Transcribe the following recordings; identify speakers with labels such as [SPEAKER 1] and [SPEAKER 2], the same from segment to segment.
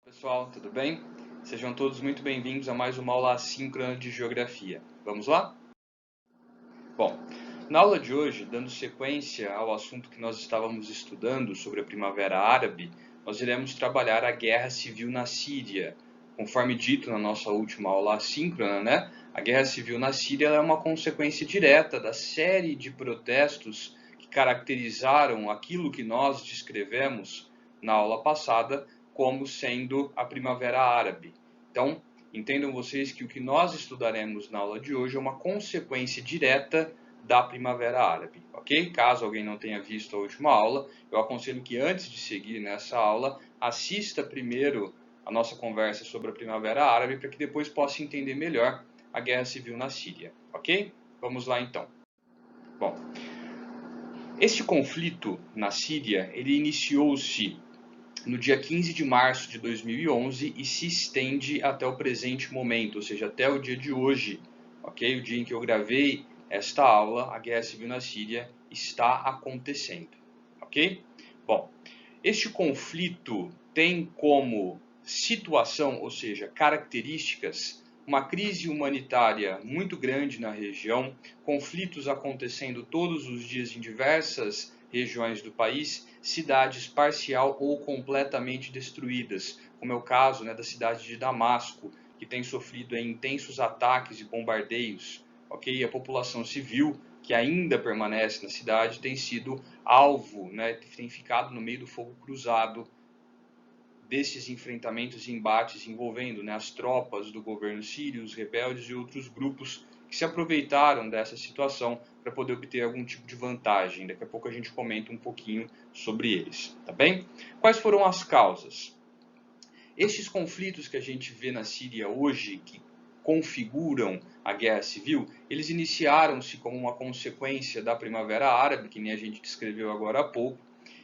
[SPEAKER 1] Pessoal, tudo bem? Sejam todos muito bem-vindos a mais uma aula assíncrona de Geografia. Vamos lá? Bom, na aula de hoje, dando sequência ao assunto que nós estávamos estudando sobre a Primavera Árabe, nós iremos trabalhar a Guerra Civil na Síria. Conforme dito na nossa última aula assíncrona, né? A Guerra Civil na Síria é uma consequência direta da série de protestos que caracterizaram aquilo que nós descrevemos na aula passada como sendo a Primavera Árabe. Então, entendam vocês que o que nós estudaremos na aula de hoje é uma consequência direta da Primavera Árabe, ok? Caso alguém não tenha visto a última aula, eu aconselho que antes de seguir nessa aula, assista primeiro a nossa conversa sobre a Primavera Árabe para que depois possa entender melhor a Guerra Civil na Síria, ok? Vamos lá então. Bom, este conflito na Síria, ele iniciou-se no dia 15 de março de 2011 e se estende até o presente momento, ou seja, até o dia de hoje, ok? O dia em que eu gravei esta aula, a Guerra Civil na Síria está acontecendo, ok? Bom, este conflito tem como situação, ou seja, características, uma crise humanitária muito grande na região, conflitos acontecendo todos os dias em diversas regiões do país, cidades parcial ou completamente destruídas, como é o caso da cidade de Damasco, que tem sofrido intensos ataques e bombardeios, ok? A população civil que ainda permanece na cidade tem sido alvo, tem ficado no meio do fogo cruzado desses enfrentamentos e embates envolvendo as tropas do governo sírio, os rebeldes e outros grupos que se aproveitaram dessa situação para poder obter algum tipo de vantagem. Daqui a pouco a gente comenta um pouquinho sobre eles, tá bem? Quais foram as causas? Estes conflitos que a gente vê na Síria hoje, que configuram a guerra civil, eles iniciaram-se como uma consequência da Primavera Árabe, que nem a gente descreveu agora há pouco.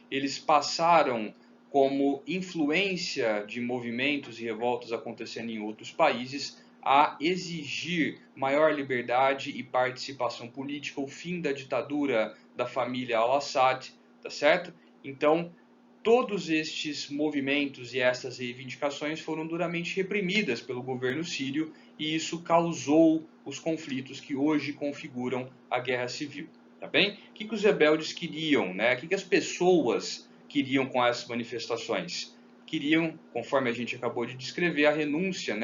[SPEAKER 1] Eles passaram como influência de movimentos e revoltas acontecendo em outros países a exigir maior liberdade e participação política, o fim da ditadura da família al-Assad, tá certo? Então, todos estes movimentos e essas reivindicações foram duramente reprimidas pelo governo sírio e isso causou os conflitos que hoje configuram a guerra civil. Tá bem? O que os rebeldes queriam? O que as pessoas queriam com essas manifestações? Queriam, conforme a gente acabou de descrever, a renúncia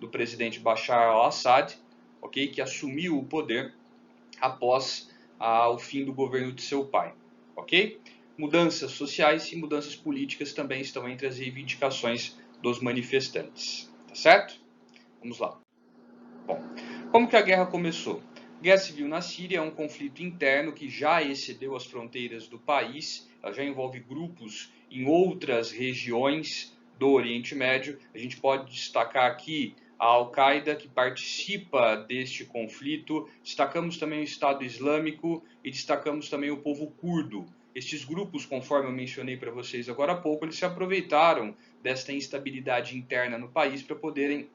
[SPEAKER 1] do presidente Bashar al-Assad, okay, que assumiu o poder após o fim do governo de seu pai. Ok? Mudanças sociais e mudanças políticas também estão entre as reivindicações dos manifestantes. Tá certo? Vamos lá. Bom, como que a guerra começou? A guerra civil na Síria é um conflito interno que já excedeu as fronteiras do país, ela já envolve grupos em outras regiões do Oriente Médio. A gente pode destacar aqui a Al-Qaeda, que participa deste conflito, destacamos também o Estado Islâmico e destacamos também o povo curdo. Estes grupos, conforme eu mencionei para vocês agora há pouco, eles se aproveitaram desta instabilidade interna no país para poderem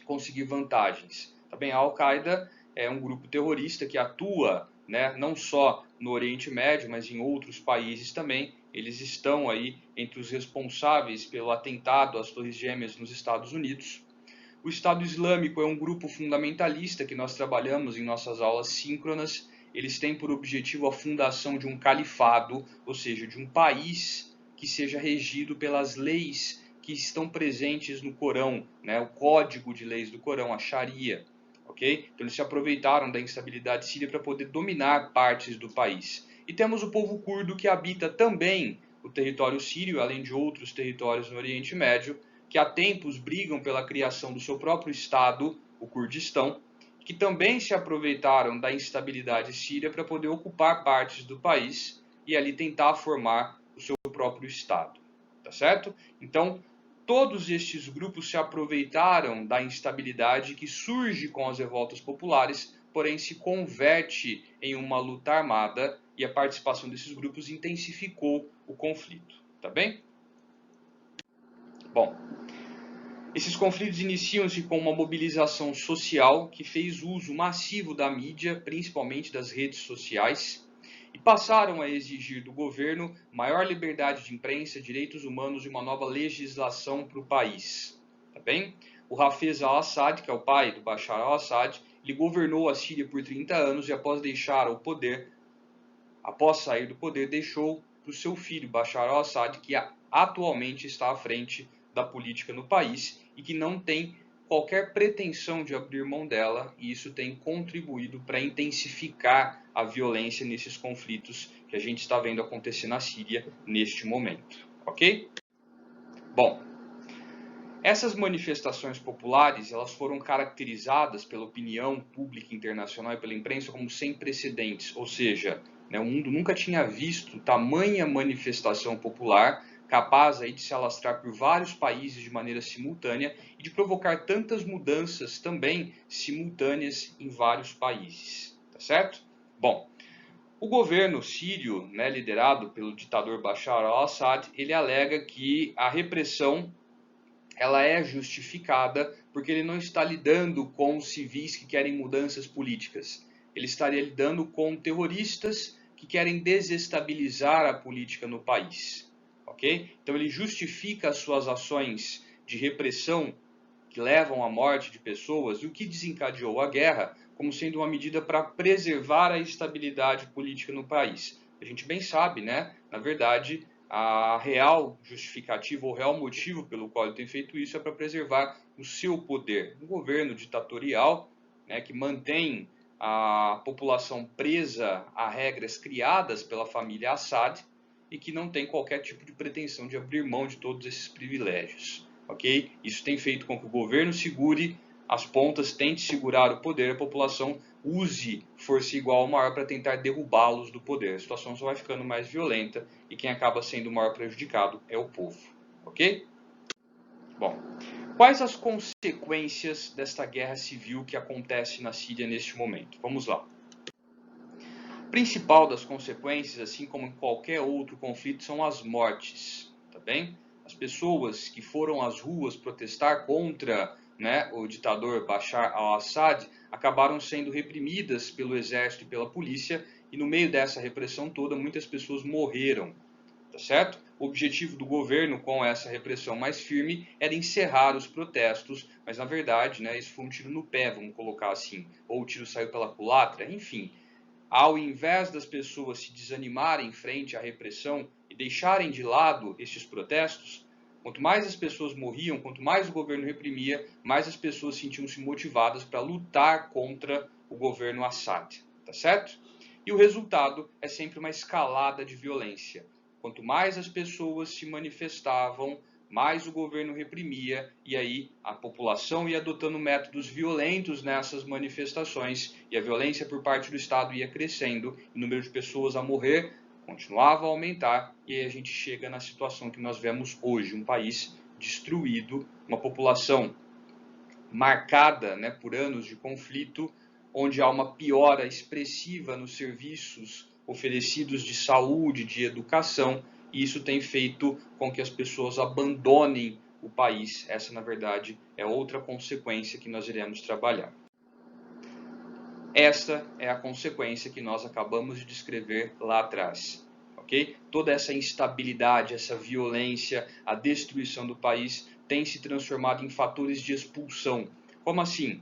[SPEAKER 1] conseguir vantagens. Tá bem? A Al-Qaeda é um grupo terrorista que atua não só no Oriente Médio, mas em outros países também. Eles estão aí entre os responsáveis pelo atentado às Torres Gêmeas nos Estados Unidos. O Estado Islâmico é um grupo fundamentalista que nós trabalhamos em nossas aulas síncronas. Eles têm por objetivo a fundação de um califado, ou seja, de um país que seja regido pelas leis que estão presentes no Corão, o código de leis do Corão, a Sharia. Okay? Então eles se aproveitaram da instabilidade síria para poder dominar partes do país. E temos o povo curdo que habita também o território sírio, além de outros territórios no Oriente Médio, que há tempos brigam pela criação do seu próprio Estado, o Kurdistão, que também se aproveitaram da instabilidade síria para poder ocupar partes do país e ali tentar formar o seu próprio Estado. Tá certo? Então, todos estes grupos se aproveitaram da instabilidade que surge com as revoltas populares, porém se converte em uma luta armada e a participação desses grupos intensificou o conflito. Tá bem? Bom, esses conflitos iniciam-se com uma mobilização social que fez uso massivo da mídia, principalmente das redes sociais, e passaram a exigir do governo maior liberdade de imprensa, direitos humanos e uma nova legislação para o país. Tá bem? O Hafez al-Assad, que é o pai do Bashar al-Assad, ele governou a Síria por 30 anos e após sair do poder, deixou para o seu filho Bashar al-Assad, que atualmente está à frente da política no país e que não tem qualquer pretensão de abrir mão dela, e isso tem contribuído para intensificar a violência nesses conflitos que a gente está vendo acontecer na Síria neste momento, ok? Bom, essas manifestações populares elas foram caracterizadas pela opinião pública internacional e pela imprensa como sem precedentes, ou seja, o mundo nunca tinha visto tamanha manifestação popular capaz aí de se alastrar por vários países de maneira simultânea e de provocar tantas mudanças também simultâneas em vários países, tá certo? Bom, o governo sírio, liderado pelo ditador Bashar al-Assad, ele alega que a repressão ela é justificada porque ele não está lidando com civis que querem mudanças políticas. Ele estaria lidando com terroristas que querem desestabilizar a política no país. Okay? Então ele justifica as suas ações de repressão que levam à morte de pessoas e o que desencadeou a guerra como sendo uma medida para preservar a estabilidade política no país. A gente bem sabe, na verdade, a real justificativa, o real motivo pelo qual ele tem feito isso é para preservar o seu poder. Um governo ditatorial que mantém a população presa a regras criadas pela família Assad e que não tem qualquer tipo de pretensão de abrir mão de todos esses privilégios. Okay? Isso tem feito com que o governo segure as pontas, tente segurar o poder, a população use força igual ou maior para tentar derrubá-los do poder. A situação só vai ficando mais violenta e quem acaba sendo o maior prejudicado é o povo. Ok? Bom, quais as consequências desta guerra civil que acontece na Síria neste momento? Vamos lá. A principal das consequências, assim como em qualquer outro conflito, são as mortes. Tá bem? As pessoas que foram às ruas protestar contra o ditador Bashar al-Assad acabaram sendo reprimidas pelo exército e pela polícia, e no meio dessa repressão toda muitas pessoas morreram, tá certo? O objetivo do governo com essa repressão mais firme era encerrar os protestos, mas na verdade isso foi um tiro no pé, vamos colocar assim, ou o tiro saiu pela culatra, enfim. Ao invés das pessoas se desanimarem frente à repressão e deixarem de lado esses protestos, quanto mais as pessoas morriam, quanto mais o governo reprimia, mais as pessoas sentiam-se motivadas para lutar contra o governo Assad, tá certo? E o resultado é sempre uma escalada de violência. Quanto mais as pessoas se manifestavam, mais o governo reprimia, e aí a população ia adotando métodos violentos nessas manifestações, e a violência por parte do Estado ia crescendo, e o número de pessoas a morrer continuava a aumentar, e aí a gente chega na situação que nós vemos hoje, um país destruído, uma população marcada por anos de conflito, onde há uma piora expressiva nos serviços oferecidos de saúde, de educação, e isso tem feito com que as pessoas abandonem o país. Essa, na verdade, é outra consequência que nós iremos trabalhar. Essa é a consequência que nós acabamos de descrever lá atrás. Okay? Toda essa instabilidade, essa violência, a destruição do país tem se transformado em fatores de expulsão. Como assim?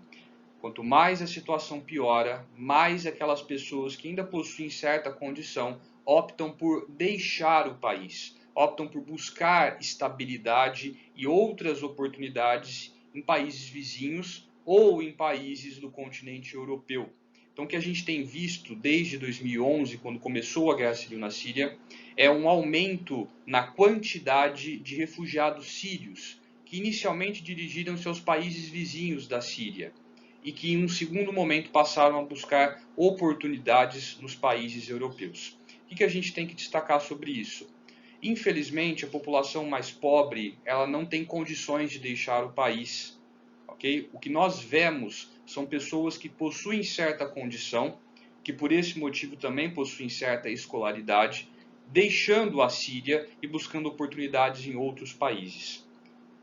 [SPEAKER 1] Quanto mais a situação piora, mais aquelas pessoas que ainda possuem certa condição optam por deixar o país, optam por buscar estabilidade e outras oportunidades em países vizinhos ou em países do continente europeu. Então, o que a gente tem visto desde 2011, quando começou a guerra civil na Síria, é um aumento na quantidade de refugiados sírios que inicialmente dirigiram-se aos países vizinhos da Síria e que em um segundo momento passaram a buscar oportunidades nos países europeus. O que a gente tem que destacar sobre isso? Infelizmente, a população mais pobre ela não tem condições de deixar o país. Okay? O que nós vemos são pessoas que possuem certa condição, que por esse motivo também possuem certa escolaridade, deixando a Síria e buscando oportunidades em outros países.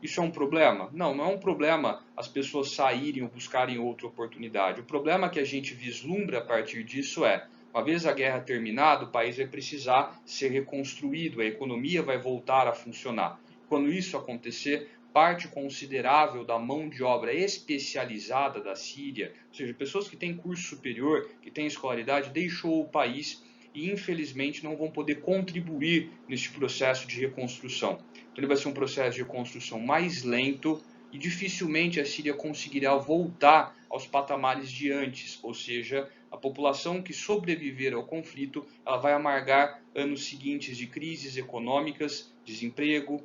[SPEAKER 1] Isso é um problema? Não, não é um problema as pessoas saírem ou buscarem outra oportunidade. O problema que a gente vislumbra a partir disso é Uma vez a guerra terminada, o país vai precisar ser reconstruído, a economia vai voltar a funcionar. Quando isso acontecer, parte considerável da mão de obra especializada da Síria, ou seja, pessoas que têm curso superior, que têm escolaridade, deixou o país e infelizmente não vão poder contribuir neste processo de reconstrução. Então ele vai ser um processo de reconstrução mais lento e dificilmente a Síria conseguirá voltar aos patamares de antes, ou seja, a população que sobreviver ao conflito, ela vai amargar anos seguintes de crises econômicas, desemprego,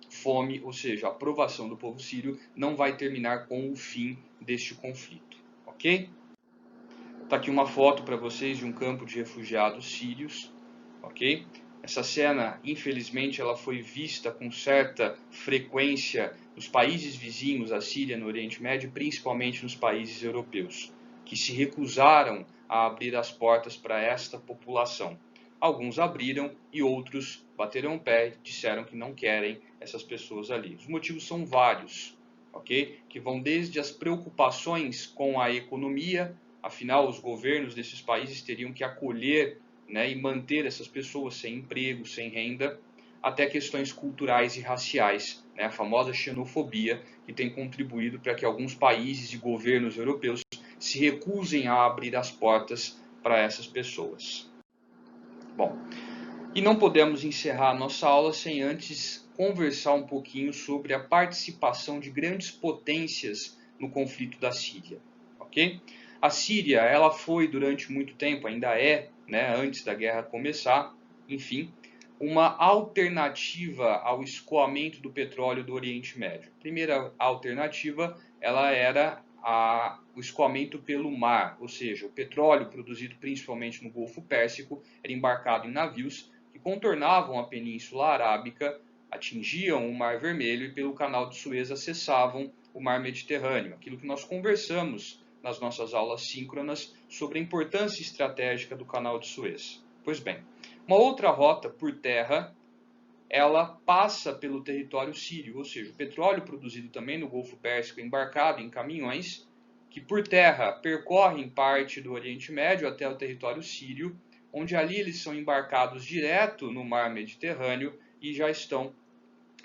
[SPEAKER 1] fome, ou seja, a provação do povo sírio não vai terminar com o fim deste conflito, ok? Está aqui uma foto para vocês de um campo de refugiados sírios, ok? Essa cena, infelizmente, ela foi vista com certa frequência nos países vizinhos à Síria, no Oriente Médio, principalmente nos países europeus, que se recusaram a abrir as portas para esta população. Alguns abriram e outros bateram o pé e disseram que não querem essas pessoas ali. Os motivos são vários, ok? Que vão desde as preocupações com a economia, afinal os governos desses países teriam que acolher, né, e manter essas pessoas sem emprego, sem renda, até questões culturais e raciais, né, a famosa xenofobia, que tem contribuído para que alguns países e governos europeus se recusem a abrir as portas para essas pessoas. Bom, e não podemos encerrar a nossa aula sem antes conversar um pouquinho sobre a participação de grandes potências no conflito da Síria, ok? A Síria, ela foi durante muito tempo, ainda é, né, antes da guerra começar, enfim, uma alternativa ao escoamento do petróleo do Oriente Médio. A primeira alternativa, ela era o escoamento pelo mar, ou seja, o petróleo produzido principalmente no Golfo Pérsico era embarcado em navios que contornavam a Península Arábica, atingiam o Mar Vermelho e pelo Canal de Suez acessavam o Mar Mediterrâneo. Aquilo que nós conversamos nas nossas aulas síncronas sobre a importância estratégica do Canal de Suez. Pois bem, uma outra rota por terra, ela passa pelo território sírio, ou seja, o petróleo produzido também no Golfo Pérsico embarcado em caminhões, que por terra percorrem parte do Oriente Médio até o território sírio, onde ali eles são embarcados direto no Mar Mediterrâneo e já estão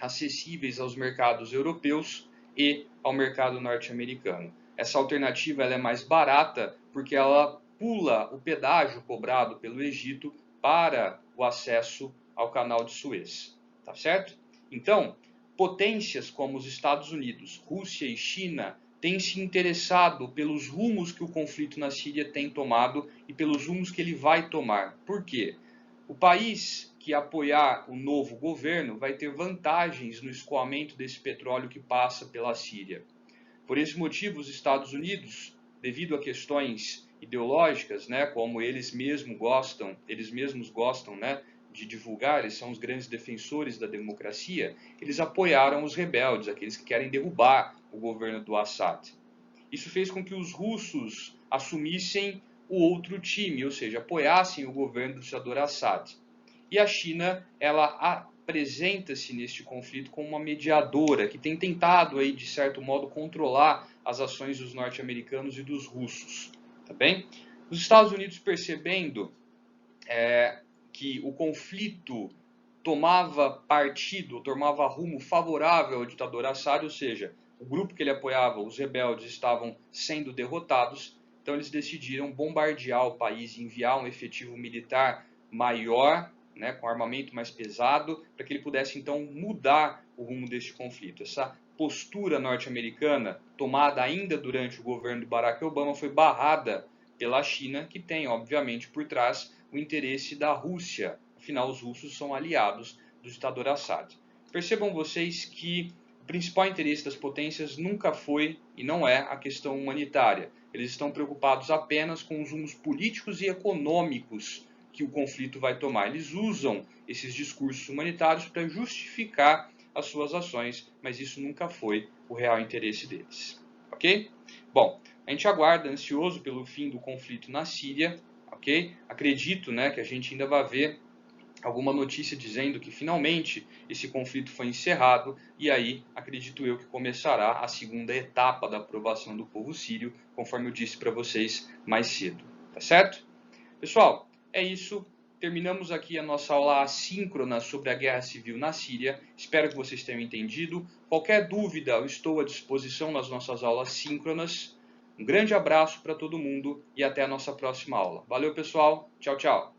[SPEAKER 1] acessíveis aos mercados europeus e ao mercado norte-americano. Essa alternativa ela é mais barata porque ela pula o pedágio cobrado pelo Egito para o acesso ao Canal de Suez, tá certo? Então, potências como os Estados Unidos, Rússia e China têm se interessado pelos rumos que o conflito na Síria tem tomado e pelos rumos que ele vai tomar. Por quê? O país que apoiar o novo governo vai ter vantagens no escoamento desse petróleo que passa pela Síria. Por esse motivo, os Estados Unidos, devido a questões ideológicas, né, como eles mesmos gostam, né, de divulgar, eles são os grandes defensores da democracia, eles apoiaram os rebeldes, aqueles que querem derrubar o governo do Assad. Isso fez com que os russos assumissem o outro time, ou seja, apoiassem o governo do ditador Assad. E a China, ela apresenta-se neste conflito como uma mediadora, que tem tentado, aí, de certo modo, controlar as ações dos norte-americanos e dos russos. Tá bem? Os Estados Unidos, percebendo que o conflito tomava partido, tomava rumo favorável ao ditador Assad, ou seja, o grupo que ele apoiava, os rebeldes, estavam sendo derrotados, então eles decidiram bombardear o país e enviar um efetivo militar maior, né, com armamento mais pesado, para que ele pudesse então mudar o rumo deste conflito. Essa postura norte-americana, tomada ainda durante o governo de Barack Obama, foi barrada pela China, que tem, obviamente, por trás o interesse da Rússia. Afinal, os russos são aliados do ditador Assad. Percebam vocês que o principal interesse das potências nunca foi e não é a questão humanitária. Eles estão preocupados apenas com os rumos políticos e econômicos que o conflito vai tomar. Eles usam esses discursos humanitários para justificar as suas ações, mas isso nunca foi o real interesse deles. Ok? Bom, a gente aguarda ansioso pelo fim do conflito na Síria, ok? Acredito, né, que a gente ainda vai ver alguma notícia dizendo que finalmente esse conflito foi encerrado e aí acredito eu que começará a segunda etapa da aprovação do povo sírio, conforme eu disse para vocês mais cedo, tá certo? Pessoal, é isso. Terminamos aqui a nossa aula assíncrona sobre a guerra civil na Síria. Espero que vocês tenham entendido. Qualquer dúvida, eu estou à disposição nas nossas aulas síncronas. Um grande abraço para todo mundo e até a nossa próxima aula. Valeu, pessoal. Tchau, tchau.